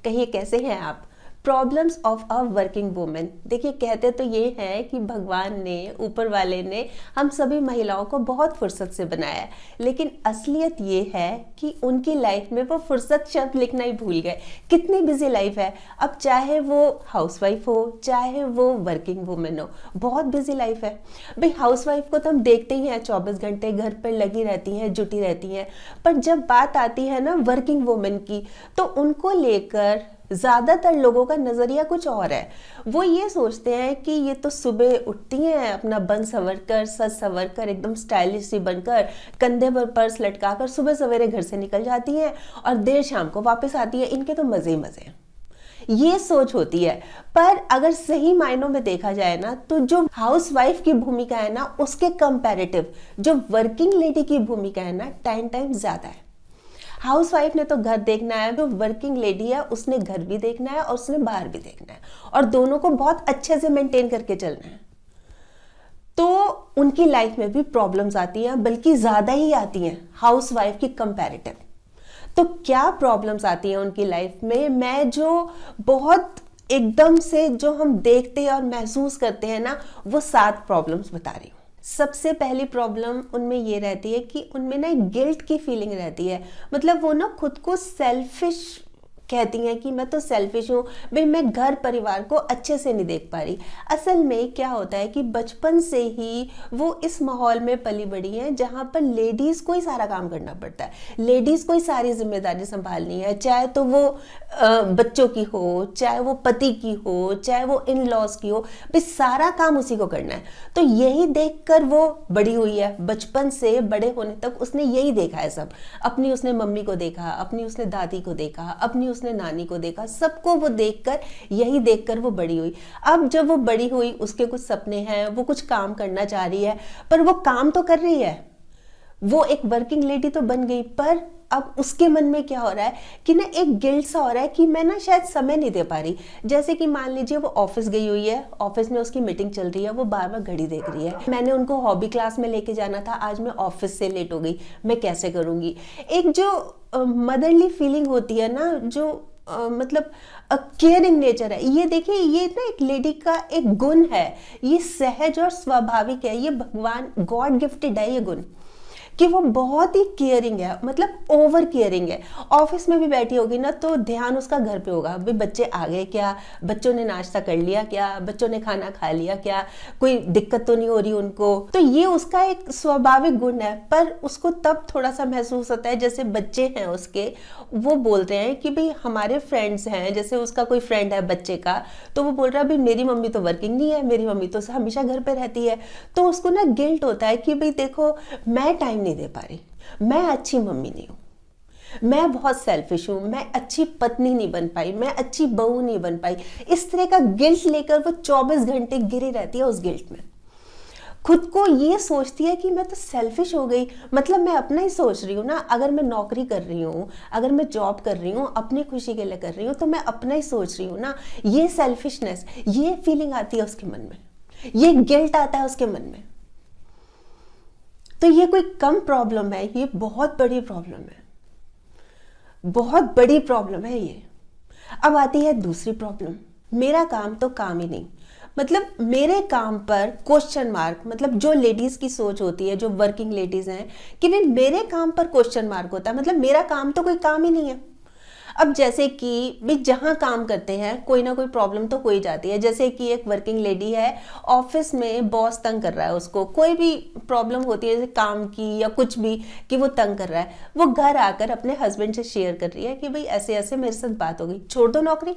कहिए कैसे हैं आप। Problems of a working women. देखिए कहते तो ये है कि भगवान ने, ऊपर वाले ने हम सभी महिलाओं को बहुत फुर्सत से बनाया है, लेकिन असलियत ये है कि उनकी लाइफ में वो फुर्सत शब्द लिखना ही भूल गए। कितनी बिजी लाइफ है। अब चाहे वो हाउसवाइफ हो चाहे वो वर्किंग वुमेन हो, बहुत बिजी लाइफ है। भाई हाउसवाइफ को तो हम देखते ही हैं 24 घंटे घर पर लगी रहती हैं, जुटी रहती हैं, पर जब बात आती है ना वर्किंग वुमेन की, तो उनको लेकर ज़्यादातर लोगों का नज़रिया कुछ और है। वो ये सोचते हैं कि ये तो सुबह उठती हैं अपना बन संवर कर, सज संवर कर, एकदम स्टाइलिश सी बनकर, कंधे पर पर्स लटका कर सुबह सवेरे घर से निकल जाती हैं और देर शाम को वापस आती है। इनके तो मज़े ही मज़े हैं, ये सोच होती है। पर अगर सही मायनों में देखा जाए ना, तो जो हाउसवाइफ की भूमिका है ना, उसके कंपैरेटिव जो वर्किंग लेडी की भूमिका है ना, टाइम ज़्यादा है। हाउसवाइफ ने तो घर देखना है, जो वर्किंग लेडी है उसने घर भी देखना है और उसने बाहर भी देखना है, और दोनों को बहुत अच्छे से मेंटेन करके चलना है। तो उनकी लाइफ में भी प्रॉब्लम्स आती हैं, बल्कि ज्यादा ही आती हैं हाउसवाइफ की कंपैरेटिव। तो क्या प्रॉब्लम्स आती हैं उनकी लाइफ में, मैं जो बहुत एकदम से जो हम देखते हैं और महसूस करते हैं ना, वो 7 प्रॉब्लम्स बता रही हूँ। सबसे पहली प्रॉब्लम उनमें ये रहती है कि उनमें ना एक गिल्ट की फीलिंग रहती है। मतलब वो ना खुद को सेल्फिश कहती हैं कि मैं तो सेल्फिश हूँ, भाई मैं घर परिवार को अच्छे से नहीं देख पा रही। असल में क्या होता है कि बचपन से ही वो इस माहौल में पली बड़ी हैं जहाँ पर लेडीज़ को ही सारा काम करना पड़ता है, लेडीज़ को ही सारी जिम्मेदारी संभालनी है, चाहे तो वो बच्चों की हो, चाहे वो पति की हो, चाहे वो इन लॉज की हो, भाई सारा काम उसी को करना है। तो यही देखकर वो बड़ी हुई है, बचपन से बड़े होने तक उसने यही देखा है सब। अपनी उसने मम्मी को देखा, अपनी उसने दादी को देखा, अपनी उसने नानी को देखा, सबको वो देखकर, यही देखकर वो बड़ी हुई। अब जब वो बड़ी हुई, उसके कुछ सपने हैं, वो कुछ काम करना चाह रही है, पर वो काम तो कर रही है, वो एक वर्किंग लेडी तो बन गई, पर अब उसके मन में क्या हो रहा है कि ना एक गिल्ट सा हो रहा है कि मैं ना शायद समय नहीं दे पा रही। जैसे कि मान लीजिए वो ऑफिस गई हुई है, ऑफिस में उसकी मीटिंग चल रही है, वो बार बार घड़ी देख रही है, मैंने उनको हॉबी क्लास में लेके जाना था, आज मैं ऑफिस से लेट हो गई, मैं कैसे करूँगी। एक जो मदरली फीलिंग होती है ना, जो मतलब केयरिंग नेचर है, ये देखिए ये ना एक लेडी का एक गुण है, ये सहज और स्वाभाविक है, ये भगवान गॉड गिफ्टेड है ये गुण, कि वो बहुत ही केयरिंग है, मतलब ओवर केयरिंग है। ऑफिस में भी बैठी होगी ना तो ध्यान उसका घर पे होगा, भाई बच्चे आ गए क्या, बच्चों ने नाश्ता कर लिया क्या, बच्चों ने खाना खा लिया क्या, कोई दिक्कत तो नहीं हो रही उनको। तो ये उसका एक स्वाभाविक गुण है। पर उसको तब थोड़ा सा महसूस होता है, जैसे बच्चे हैं उसके, वो बोलते हैं कि भाई हमारे फ्रेंड्स हैं, जैसे उसका कोई फ्रेंड है बच्चे का, तो वो बोल रहा है भाई मेरी मम्मी तो वर्किंग नहीं है, मेरी मम्मी तो हमेशा घर पे रहती है। तो उसको ना गिल्ट होता है कि भाई देखो मैं टाइम नहीं दे पा रही, मैं अच्छी मम्मी नहीं हूँ, मैं बहुत सेल्फिश हूँ, मैं अच्छी पत्नी नहीं बन पाई, मैं अच्छी बहू नहीं बन पाई। इस तरह का गिल्ट लेकर वो 24 घंटे गिरी रहती है उस गिल्ट में। खुद को ये सोचती है कि मैं तो सेल्फिश हो गई, मतलब मैं अपना ही सोच रही हूँ ना। अगर मैं नौकरी कर रही हूँ, अगर मैं जॉब कर रही हूँ, अपनी खुशी के लिए कर रही हूँ, तो मैं अपना ही सोच रही हूँ ना। ये सेल्फिशनेस, ये फीलिंग आती है उसके मन में, ये गिल्ट आता है उसके मन में। तो ये कोई कम प्रॉब्लम है, ये बहुत बड़ी प्रॉब्लम है, बहुत बड़ी प्रॉब्लम है ये। अब आती है दूसरी प्रॉब्लम, मेरा काम तो काम ही नहीं, मतलब मेरे काम पर क्वेश्चन मार्क। मतलब जो लेडीज की सोच होती है, जो वर्किंग लेडीज हैं, कि भाई मेरे काम पर क्वेश्चन मार्क होता है, मतलब मेरा काम तो कोई काम ही नहीं है। अब जैसे कि भाई जहाँ काम करते हैं कोई ना कोई प्रॉब्लम तो हो ही जाती है। जैसे कि एक वर्किंग लेडी है, ऑफिस में बॉस तंग कर रहा है उसको, कोई भी प्रॉब्लम होती है जैसे काम की या कुछ भी, कि वो तंग कर रहा है, वो घर आकर अपने हस्बैंड से शेयर कर रही है कि भाई ऐसे ऐसे मेरे साथ बात हो गई, छोड़ दो नौकरी।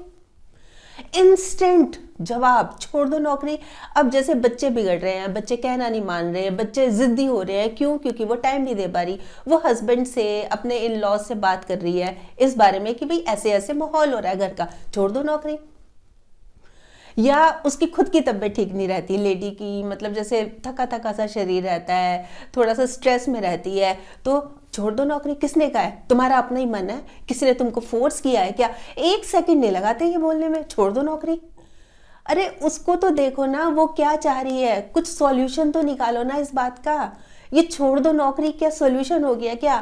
इंस्टेंट जवाब, छोड़ दो नौकरी। अब जैसे बच्चे बिगड़ रहे हैं, बच्चे कहना नहीं मान रहे हैं, बच्चे जिद्दी हो रहे हैं, क्यों? क्योंकि वो टाइम नहीं दे पा रही। वो हस्बैंड से, अपने इन लॉज से बात कर रही है इस बारे में कि भाई ऐसे ऐसे माहौल हो रहा है घर का, छोड़ दो नौकरी। या उसकी खुद की तबीयत ठीक नहीं रहती लेडी की, मतलब जैसे थका थका सा शरीर रहता है, थोड़ा सा स्ट्रेस में रहती है, तो छोड़ दो नौकरी। किसने कहा है? तुम्हारा अपना ही मन है, किसी ने तुमको फोर्स किया है क्या? 1 सेकंड नहीं लगाते ये बोलने में, छोड़ दो नौकरी। अरे उसको तो देखो ना, वो क्या चाह रही है, कुछ सॉल्यूशन तो निकालो ना इस बात का। ये छोड़ दो नौकरी क्या सॉल्यूशन हो गया क्या?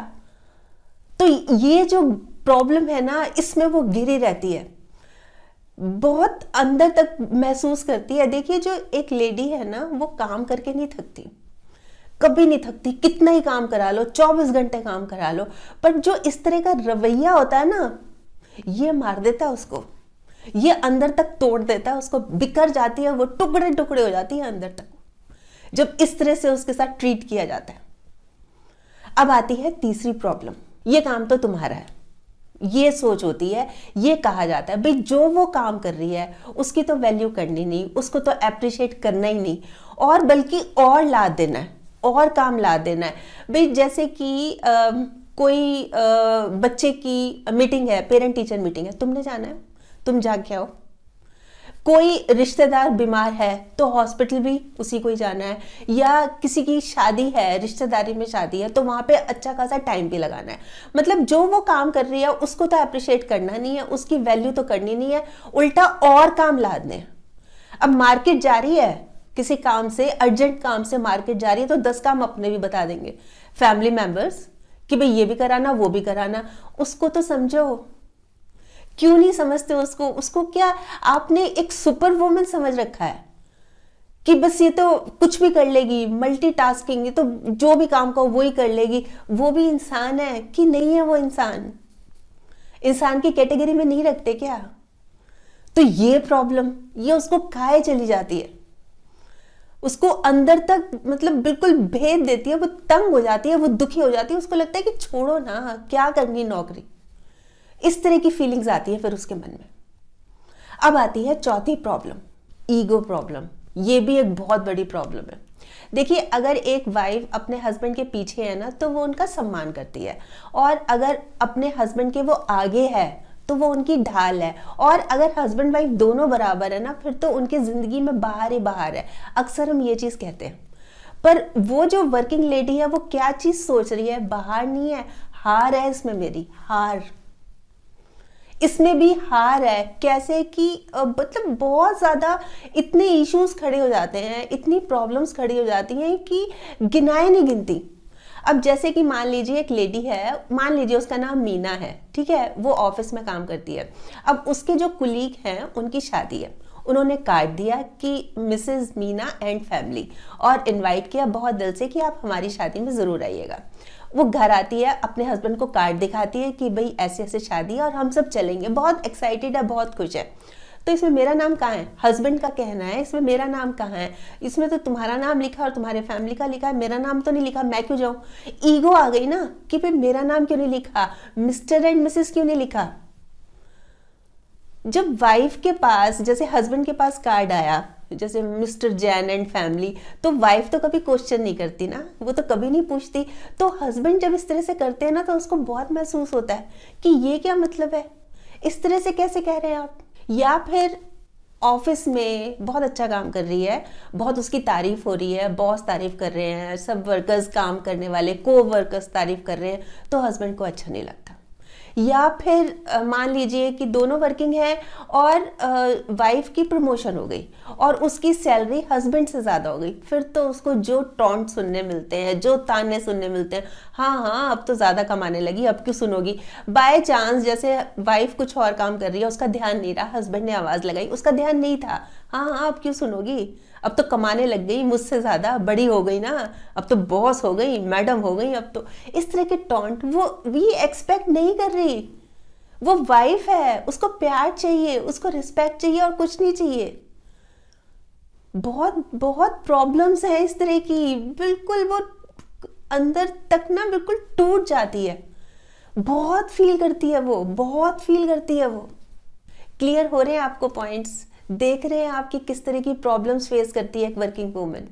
तो ये जो प्रॉब्लम है ना, इसमें वो घिरी रहती है। बहुत अंदर तक महसूस करती है। देखिए जो एक लेडी है ना, वो काम करके नहीं थकती, कभी नहीं थकती, कितना ही काम करा लो, 24 घंटे काम करा लो, पर जो इस तरह का रवैया होता है ना, ये मार देता है उसको, ये अंदर तक तोड़ देता है उसको, बिखर जाती है वो, टुकड़े टुकड़े हो जाती है अंदर तक, जब इस तरह से उसके साथ ट्रीट किया जाता है। अब आती है तीसरी प्रॉब्लम, ये काम तो तुम्हारा है, ये सोच होती है, ये कहा जाता है भाई जो वो काम कर रही है उसकी तो वैल्यू करनी नहीं, उसको तो अप्रिशिएट करना ही नहीं, और बल्कि और ला देना है, और काम ला देना है। भाई जैसे कि कोई बच्चे की मीटिंग है, पेरेंट टीचर मीटिंग है, तुमने जाना है, तुम जाके आओ। कोई रिश्तेदार बीमार है तो हॉस्पिटल भी उसी को ही जाना है, या किसी की शादी है, रिश्तेदारी में शादी है, तो वहां पे अच्छा खासा टाइम भी लगाना है। मतलब जो वो काम कर रही है उसको तो अप्रिशिएट करना नहीं है, उसकी वैल्यू तो करनी नहीं है, उल्टा और काम लादने हैं। अब मार्केट जा रही है, किसी काम से, अर्जेंट काम से मार्केट जा रही है, तो 10 काम अपने भी बता देंगे फैमिली मेंबर्स कि भाई ये भी कराना, वो भी कराना। उसको तो समझो, क्यों नहीं समझते उसको? उसको क्या आपने एक सुपर वुमन समझ रखा है कि बस ये तो कुछ भी कर लेगी, मल्टीटास्किंग, ये तो जो भी काम को वो ही कर लेगी। वो भी इंसान है कि नहीं है? वो इंसान की कैटेगरी में नहीं रखते क्या? तो ये प्रॉब्लम, ये उसको खाए चली जाती है, उसको अंदर तक मतलब बिल्कुल भेद देती है, वो तंग हो जाती है, वो दुखी हो जाती है, उसको लगता है कि छोड़ो ना, क्या करनी नौकरी। इस तरह की फीलिंग्स आती है फिर उसके मन में। अब आती है चौथी प्रॉब्लम, ईगो प्रॉब्लम। ये भी एक बहुत बड़ी प्रॉब्लम है। देखिए अगर एक वाइफ अपने हस्बैंड के पीछे है ना, तो वो उनका सम्मान करती है, और अगर अपने हस्बैंड के वो आगे है तो वो उनकी ढाल है, और अगर हस्बैंड वाइफ दोनों बराबर है ना, फिर तो उनकी जिंदगी में बाहर ही बाहर है। अक्सर हम ये चीज कहते हैं, पर वो जो वर्किंग लेडी है वो क्या चीज सोच रही है? बाहर नहीं है, हार है इसमें, मेरी हार, इसमें भी हार है। कैसे कि मतलब बहुत ज्यादा इतने इश्यूज खड़े हो जाते हैं, इतनी प्रॉब्लम्स खड़ी हो जाती हैं कि गिनाए नहीं गिनती। अब जैसे कि मान लीजिए एक लेडी है, मान लीजिए उसका नाम मीना है, ठीक है, वो ऑफिस में काम करती है। अब उसके जो कुलीग हैं उनकी शादी है, उन्होंने कार्ड दिया कि मिसेस मीना एंड फैमिली, और इनवाइट किया बहुत दिल से कि आप हमारी शादी में जरूर आइएगा। वो घर आती है, अपने हस्बैंड को कार्ड दिखाती है कि भाई ऐसे ऐसे शादी है और हम सब चलेंगे, बहुत एक्साइटेड है, बहुत खुश है। तो इसमें मेरा नाम कहाँ है? हस्बैंड का कहना है, इसमें मेरा नाम कहाँ है? इसमें तो तुम्हारा नाम लिखा और तुम्हारे फैमिली का लिखा है, मेरा नाम तो नहीं लिखा, मैं क्यों जाऊं? ईगो आ गई ना कि भाई मेरा नाम क्यों नहीं लिखा, मिस्टर एंड मिसेस क्यों नहीं लिखा। जब वाइफ के पास, जैसे हस्बैंड के पास कार्ड आया जैसे मिस्टर जैन एंड फैमिली, तो वाइफ तो कभी क्वेश्चन नहीं करती ना, वो तो कभी नहीं पूछती। तो हस्बैंड जब इस तरह से करते हैं ना, तो उसको बहुत महसूस होता है कि ये क्या मतलब है, इस तरह से कैसे कह रहे हैं आप। या फिर ऑफिस में बहुत अच्छा काम कर रही है, बहुत उसकी तारीफ हो रही है, बॉस तारीफ कर रहे हैं, सब वर्कर्स, काम करने वाले को वर्कर्स तारीफ कर रहे हैं, तो हस्बैंड को अच्छा नहीं लगता। या फिर मान लीजिए कि दोनों वर्किंग है और वाइफ की प्रमोशन हो गई और उसकी सैलरी हस्बैंड से ज़्यादा हो गई, फिर तो उसको जो टॉन्ट सुनने मिलते हैं, जो ताने सुनने मिलते हैं, हाँ हाँ अब तो ज़्यादा कमाने लगी, अब क्यों सुनोगी। बाय चांस जैसे वाइफ कुछ और काम कर रही है, उसका ध्यान नहीं रहा, हस्बैंड ने आवाज़ लगाई, उसका ध्यान नहीं था, हाँ हाँ अब क्यों सुनोगी, अब तो कमाने लग गई, मुझसे ज्यादा बड़ी हो गई ना, अब तो बॉस हो गई, मैडम हो गई, अब तो। इस तरह के टॉन्ट वो भी एक्सपेक्ट नहीं कर रही। वो वाइफ है, उसको प्यार चाहिए, उसको रिस्पेक्ट चाहिए और कुछ नहीं चाहिए। बहुत बहुत प्रॉब्लम्स हैं इस तरह की, बिल्कुल वो अंदर तक ना बिल्कुल टूट जाती है, बहुत फील करती है वो, बहुत फील करती है वो। क्लियर हो रहे हैं आपको पॉइंट्स? देख रहे हैं आप कि किस तरह की प्रॉब्लम्स फेस करती है एक वर्किंग वूमेन।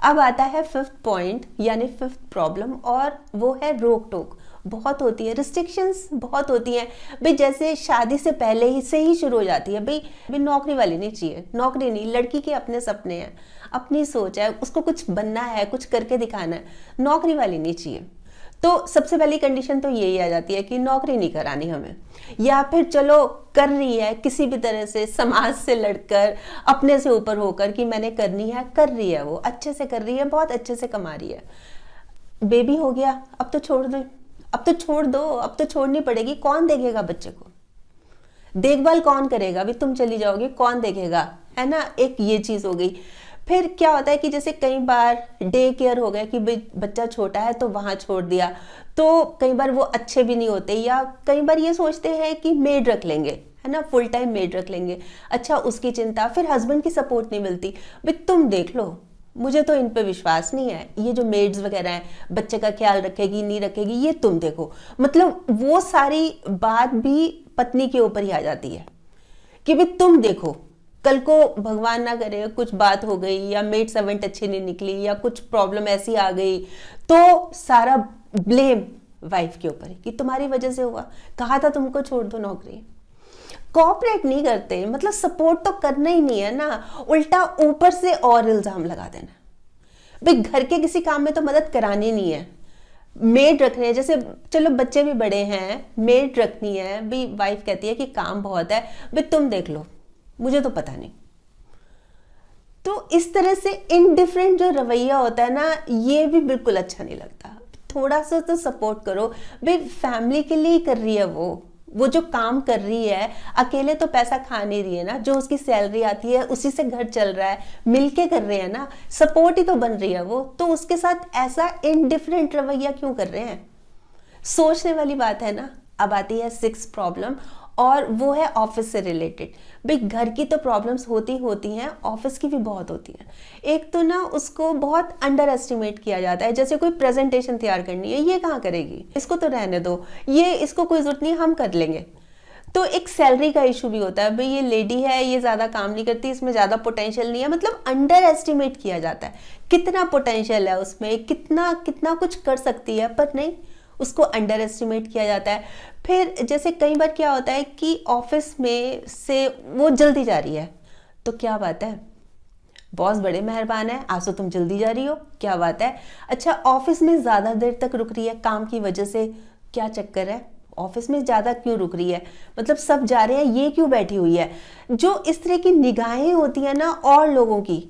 अब आता है फिफ्थ पॉइंट यानी फिफ्थ प्रॉब्लम, और वो है रोक टोक। बहुत होती है, रिस्ट्रिक्शंस बहुत होती हैं भाई, जैसे शादी से पहले ही से ही शुरू हो जाती है भाई नौकरी वाली नहीं चाहिए, नौकरी नहीं, लड़की के अपने सपने हैं, अपनी सोच है, उसको कुछ बनना है, कुछ करके दिखाना है, नौकरी वाली नहीं चाहिए। तो सबसे पहली कंडीशन तो यही आ जाती है कि नौकरी नहीं करानी हमें, या फिर चलो कर रही है किसी भी तरह से, समाज से लड़कर, अपने से ऊपर होकर कि मैंने करनी है, कर रही है, वो अच्छे से कर रही है, बहुत अच्छे से कमा रही है, बेबी हो गया अब तो छोड़ दो, अब तो छोड़ दो, अब तो छोड़नी पड़ेगी, कौन देखेगा बच्चे को। देखभाल कौन करेगा? अभी तुम चली जाओगे, कौन देखेगा? है ना, एक ये चीज हो गई। फिर क्या होता है कि जैसे कई बार डे केयर हो गया कि भाई बच्चा छोटा है तो वहां छोड़ दिया, तो कई बार वो अच्छे भी नहीं होते, या कई बार ये सोचते हैं कि मेड रख लेंगे, है ना, फुल टाइम मेड रख लेंगे। अच्छा, उसकी चिंता, फिर हस्बैंड की सपोर्ट नहीं मिलती। भाई तुम देख लो, मुझे तो इन पे विश्वास नहीं है, ये जो मेड्स वगैरह हैं बच्चे का ख्याल रखेगी नहीं रखेगी, ये तुम देखो। मतलब वो सारी बात भी पत्नी के ऊपर ही आ जाती है कि भाई तुम देखो, कल को भगवान ना करे कुछ बात हो गई, या मेड सर्वेंट अच्छी नहीं निकली, या कुछ प्रॉब्लम ऐसी आ गई, तो सारा ब्लेम वाइफ के ऊपर है कि तुम्हारी वजह से हुआ, कहा था तुमको छोड़ दो नौकरी। कोऑपरेट नहीं करते, मतलब सपोर्ट तो करना ही नहीं है ना, उल्टा ऊपर से और इल्जाम लगा देना। भाई घर के किसी काम में तो मदद करानी नहीं है, मेड रखने है, जैसे चलो बच्चे भी बड़े हैं, मेड रखनी है, भाई वाइफ कहती है कि काम बहुत है, भाई तुम देख लो, मुझे तो पता नहीं। तो इस तरह से इनडिफरेंट जो रवैया होता है ना, ये भी बिल्कुल अच्छा नहीं लगता। थोड़ा सा तो सपोर्ट करो, भाई फैमिली के लिए ही कर रही है वो जो काम कर रही है, अकेले तो पैसा खा नहीं रही है ना, जो उसकी सैलरी आती है उसी से घर चल रहा है, मिलके कर रहे हैं ना, सपोर्ट ही तो बन रही है वो, तो उसके साथ ऐसा इनडिफरेंट रवैया क्यों कर रहे हैं? सोचने वाली बात है ना। अब आती है 6 प्रॉब्लम, और वो है ऑफिस से रिलेटेड। भाई घर की तो प्रॉब्लम्स होती हैं, ऑफिस की भी बहुत होती हैं। एक तो ना उसको बहुत अंडर एस्टिमेट किया जाता है, जैसे कोई प्रेजेंटेशन तैयार करनी है, ये कहाँ करेगी, इसको तो रहने दो, ये इसको कोई जरूरत नहीं, हम कर लेंगे। तो एक सैलरी का इशू भी होता है, भाई ये लेडी है, ये ज्यादा काम नहीं करती, इसमें ज्यादा पोटेंशियल नहीं है, मतलब अंडर एस्टिमेट किया जाता है कितना पोटेंशियल है उसमें, कितना कितना कुछ कर सकती है, पर नहीं, उसको अंडर एस्टिमेट किया जाता है। फिर जैसे कई बार क्या होता है कि ऑफिस में से वो जल्दी जा रही है, तो क्या बात है, बॉस बड़े मेहरबान है, आज तो तुम जल्दी जा रही हो, क्या बात है। अच्छा, ऑफिस में ज्यादा देर तक रुक रही है काम की वजह से, क्या चक्कर है, ऑफिस में ज्यादा क्यों रुक रही है, मतलब सब जा रहे हैं, ये क्यों बैठी हुई है। जो इस तरह की निगाहें होती है ना और लोगों की,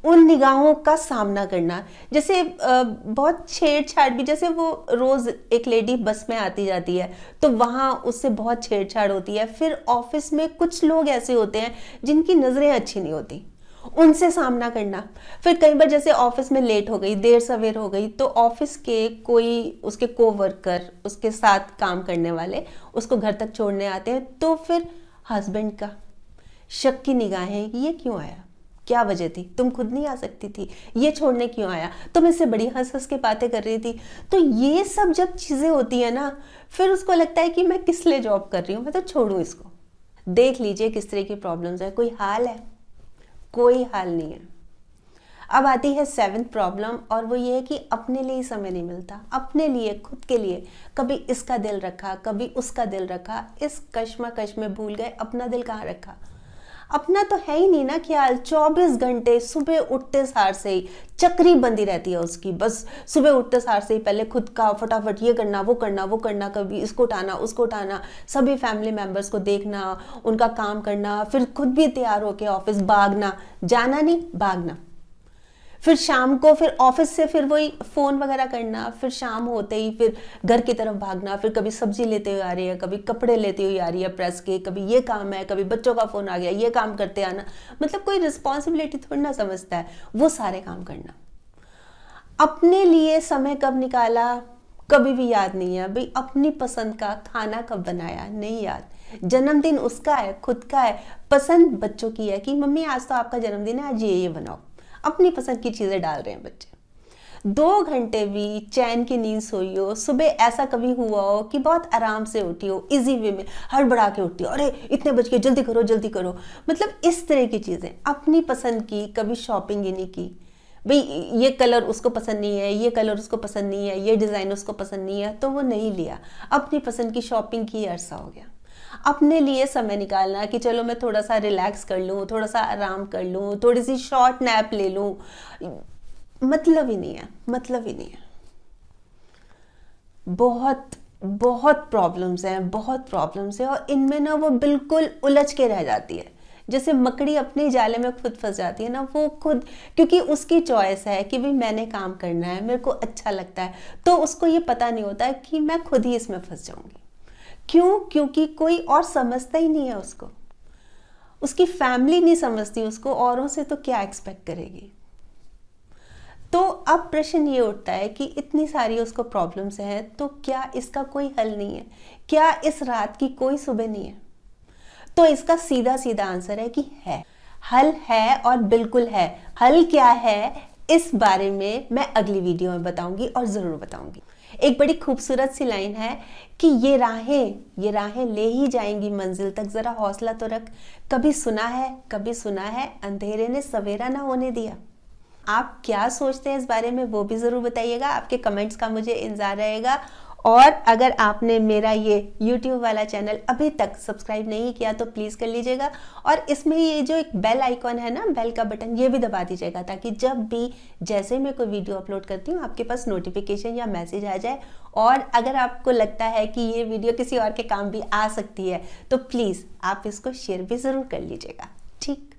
उन निगाहों का सामना करना। जैसे बहुत छेड़छाड़ भी, जैसे वो रोज एक लेडी बस में आती जाती है, तो वहां उससे बहुत छेड़छाड़ होती है। फिर ऑफिस में कुछ लोग ऐसे होते हैं जिनकी नजरें अच्छी नहीं होती, उनसे सामना करना। फिर कई बार जैसे ऑफिस में लेट हो गई, देर सवेर हो गई, तो ऑफिस के कोई उसके कोवर्कर, उसके साथ काम करने वाले उसको घर तक छोड़ने आते हैं, तो फिर हस्बैंड का शक की निगाहें, ये क्यों आया, क्या वजह थी, तुम खुद नहीं आ सकती थी, ये छोड़ने क्यों आया, तुम इससे बड़ी हंस हंस के बातें कर रही थी। तो ये सब जब चीजें होती है ना, फिर उसको लगता है कि मैं किस लिए जॉब कर रही हूँ, मैं तो छोड़ू इसको। देख लीजिए किस तरह की प्रॉब्लम्स है, कोई हाल है, कोई हाल नहीं है। अब आती है 7th प्रॉब्लम, और वो ये है कि अपने लिए समय नहीं मिलता, अपने लिए, खुद के लिए। कभी इसका दिल रखा, कभी उसका दिल रखा, इस कश्मकश में भूल गए अपना दिल कहाँ रखा। अपना तो है ही नहीं ना ख्याल, 24 घंटे सुबह उठते सार से ही चक्री बंदी रहती है उसकी, बस सुबह उठते सार से ही पहले खुद का फटाफट ये करना वो करना वो करना, कभी इसको उठाना उसको उठाना, सभी फैमिली मेंबर्स को देखना, उनका काम करना, फिर खुद भी तैयार होके ऑफिस भागना, जाना नहीं भागना, फिर शाम को फिर ऑफिस से फिर वही फोन वगैरह करना, फिर शाम होते ही फिर घर की तरफ भागना, फिर कभी सब्जी लेते हुए आ रही है, कभी कपड़े लेते हुए आ रही है प्रेस के, कभी ये काम है, कभी बच्चों का फोन आ गया, ये काम करते आना। मतलब कोई रिस्पॉन्सिबिलिटी थोड़ी ना समझता है, वो सारे काम करना। अपने लिए समय कब निकाला, कभी भी याद नहीं है। भाई अपनी पसंद का खाना कब बनाया, नहीं याद। जन्मदिन उसका है, खुद का है, पसंद बच्चों की है कि मम्मी आज तो आपका जन्मदिन है, आज ये बनाओ, अपनी पसंद की चीजें डाल रहे हैं बच्चे। 2 घंटे भी चैन की नींद सोई हो, सुबह ऐसा कभी हुआ हो कि बहुत आराम से उठी हो, इजी वे में, हड़बड़ा के उठी हो, अरे इतने बज गए, जल्दी करो जल्दी करो, मतलब इस तरह की चीजें। अपनी पसंद की कभी शॉपिंग ही नहीं की, भाई ये कलर उसको पसंद नहीं है, ये कलर उसको पसंद नहीं है, ये डिजाइन उसको पसंद नहीं है, तो वो नहीं लिया। अपनी पसंद की शॉपिंग की अरसा हो गया। अपने लिए समय निकालना कि चलो मैं थोड़ा सा रिलैक्स कर लूँ, थोड़ा सा आराम कर लूँ, थोड़ी सी शॉर्ट नैप ले लूँ, मतलब ही नहीं है, मतलब ही नहीं है। बहुत बहुत प्रॉब्लम्स हैं, बहुत प्रॉब्लम्स हैं, और इनमें ना वो बिल्कुल उलझ के रह जाती है। जैसे मकड़ी अपने जाले में खुद फंस जाती है ना, वो खुद, क्योंकि उसकी चॉइस है कि भाई मैंने काम करना है, मेरे को अच्छा लगता है, तो उसको ये पता नहीं होता है कि मैं खुद ही इसमें फंस जाऊंगी। क्यों? क्योंकि कोई और समझता ही नहीं है उसको, उसकी फैमिली नहीं समझती उसको, औरों से तो क्या एक्सपेक्ट करेगी। तो अब प्रश्न ये उठता है कि इतनी सारी उसको प्रॉब्लम्स हैं, तो क्या इसका कोई हल नहीं है? क्या इस रात की कोई सुबह नहीं है? तो इसका सीधा सीधा आंसर है कि है, हल है और बिल्कुल है। हल क्या है इस बारे में मैं अगली वीडियो में बताऊंगी, और ज़रूर बताऊंगी। एक बड़ी खूबसूरत सी लाइन है कि ये राहें ले ही जाएंगी मंजिल तक, ज़रा हौसला तो रख। कभी सुना है अंधेरे ने सवेरा ना होने दिया। आप क्या सोचते हैं इस बारे में वो भी ज़रूर बताइएगा, आपके कमेंट्स का मुझे इंतज़ार रहेगा। और अगर आपने मेरा ये YouTube वाला चैनल अभी तक सब्सक्राइब नहीं किया तो प्लीज़ कर लीजिएगा, और इसमें ये जो एक बेल आइकॉन है ना, बेल का बटन, ये भी दबा दीजिएगा, ताकि जब भी जैसे मैं कोई वीडियो अपलोड करती हूँ आपके पास नोटिफिकेशन या मैसेज आ जाए। और अगर आपको लगता है कि ये वीडियो किसी और के काम भी आ सकती है तो प्लीज़ आप इसको शेयर भी ज़रूर कर लीजिएगा। ठीक।